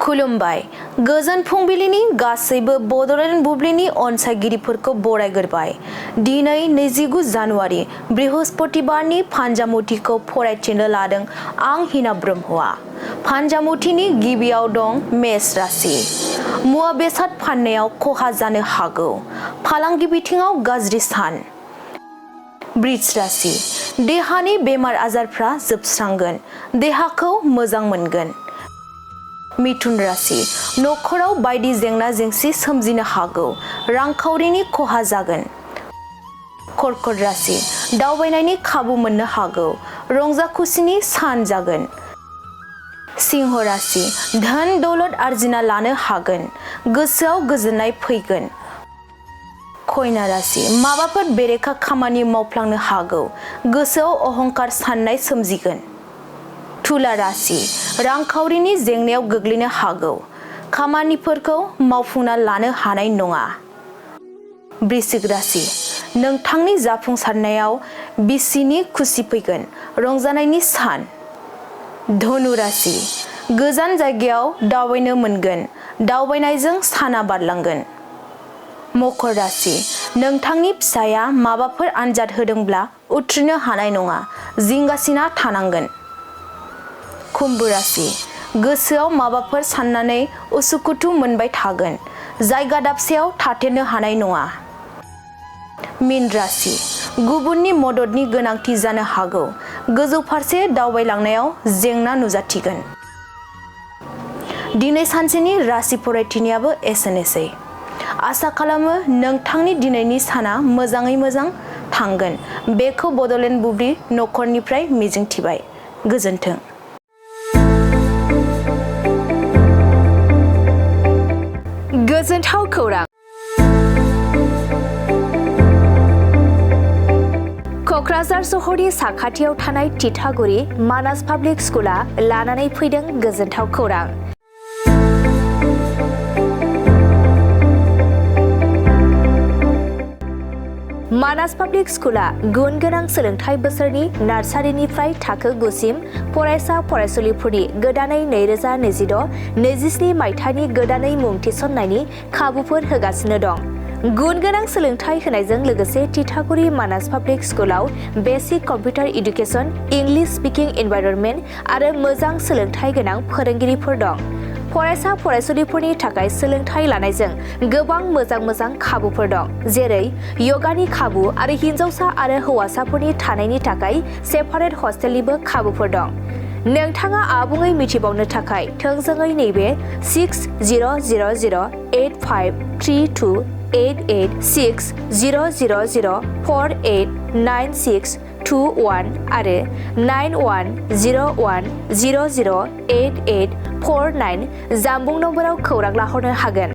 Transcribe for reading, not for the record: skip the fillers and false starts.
खुलुमबाय गोजोन फुंबिलिनि गासैबो बड'लेण्ड बुब्लिनि अनसायगिरिफोरखौ बरायग्रोबाय। दिनै 29 जानुवारि बृहस्पतिबारनि फान्जामुथिखौ फरायथिनो लादों आं हिना ब्रह्मआ। फान्जामुथिनि गिबियाव दं मेष राशि। मुवा बेसाद फाननायाव खहा जानो हागौ। फालांगि बिथिङाव गाज्रि सान। वृष राशि। देहानि बेमार आजारफ्रा जोबस्रांगोन। देहाखौ मोजां मोनगोन। मिथुन राशि। नखराव बायदि जेंना जेंसि सोमजिनो हागौ। रांखावरिनि खहा जागोन। कर्कट राशि। दावबायनायनि खाबु मोननो हागौ। रंजा खुसिनि सान जागोन। सिंह राशि। धोन दौलत आरजिना लानो हागोन। गोसोआव गोजोननाय फैगोन। कन्या राशि। माबाफोर बेरेखा खामानि मावफ्लांनो हागौ। गोसोआव अहंकार साननाय सोमजिगोन। तुला राशि। रांखावरिनि जेंनायाव गोग्लैनो हागौ। खामानिफोरखौ मावफुंना लानो हानाय नङा। वृश्चिक राशि। नोंथांनि जाफुंसारनायाव बिसिनि खुसि फैगोन। रंजानायनि सान। धनु राशि। गोजान जायगायाव दावबायनो मोनगोन। दावबायनायजों साना बारलांगोन। मकर राशि। नोंथांनि फिसाया माबाफोर आनजाद होदोंब्ला उथ्रिनो हानाय नङा। जिंगासिना थानांगोन। कुम्भ राशि। गोसोआव माबाफोर साननानै उसुखुथु मोनबाय थागोन। जायगा दाबसेयाव थाथेरनो हानाय नङा। मीन राशि। गुबुननि मददनि गोनांथि जानो हागौ। गोजौ फारसे दावबायलांनायाव जेंना नुजाथिगोन। दिनै सानसेनि राशि फरायथिनायाबो एसेनोसै। आसा खालामो नोंथांनि दिनैनि साना मोजाङै मोजां थांगोन बेखौ बड'लेण्ड बुब्लि नखरनिफ्राय मिजिंथिबाय। गोजोन्थों। गोजोनथाव खौरां। क'क्राझार सहरनि साखाथियाव थानाय तितागुरि मानास पाब्लिक स्कुला लानानै फैदों गोजोनथाव खौरां। मानास पाब्लिक स्कुला गुन गोनां सोलोंथाइ बोसोरनि नार्सारिनिफ्राय थाखो 9 सिम फरायसा फरायसुलिफोरनि गोदानै 2026-27 मायथाइनि गोदानै मुं थिसननायनि खाबुफोर होगासिनो दं। गुन गोनां सोलोंथाइ होनायजों लोगोसे तितागुरि मानास पाब्लिक स्कुलाव basic computer education, English speaking environment आरो मोजां सोलोंथाइ गोनां फोरोंगिरिफोर दं। फरायसा फरायसुलिफोरनि थाखाय सोलोंथाइ लानायजों गोबां मोजां खाबुफोर दं, जेरै यगानि खाबु आरो हिन्जावसा आरो हौवासाफोरनि थानायनि थाखाय सेपारेट हस्टेलनिबो खाबुफोर दं। नोंथाङा आबुङै मिथिबावनो थाखाय थोंजोङै नैबे 600083286000489621 आरो 9101008849 जानबुं नम्बराव खौरां लाहरनो हागोन।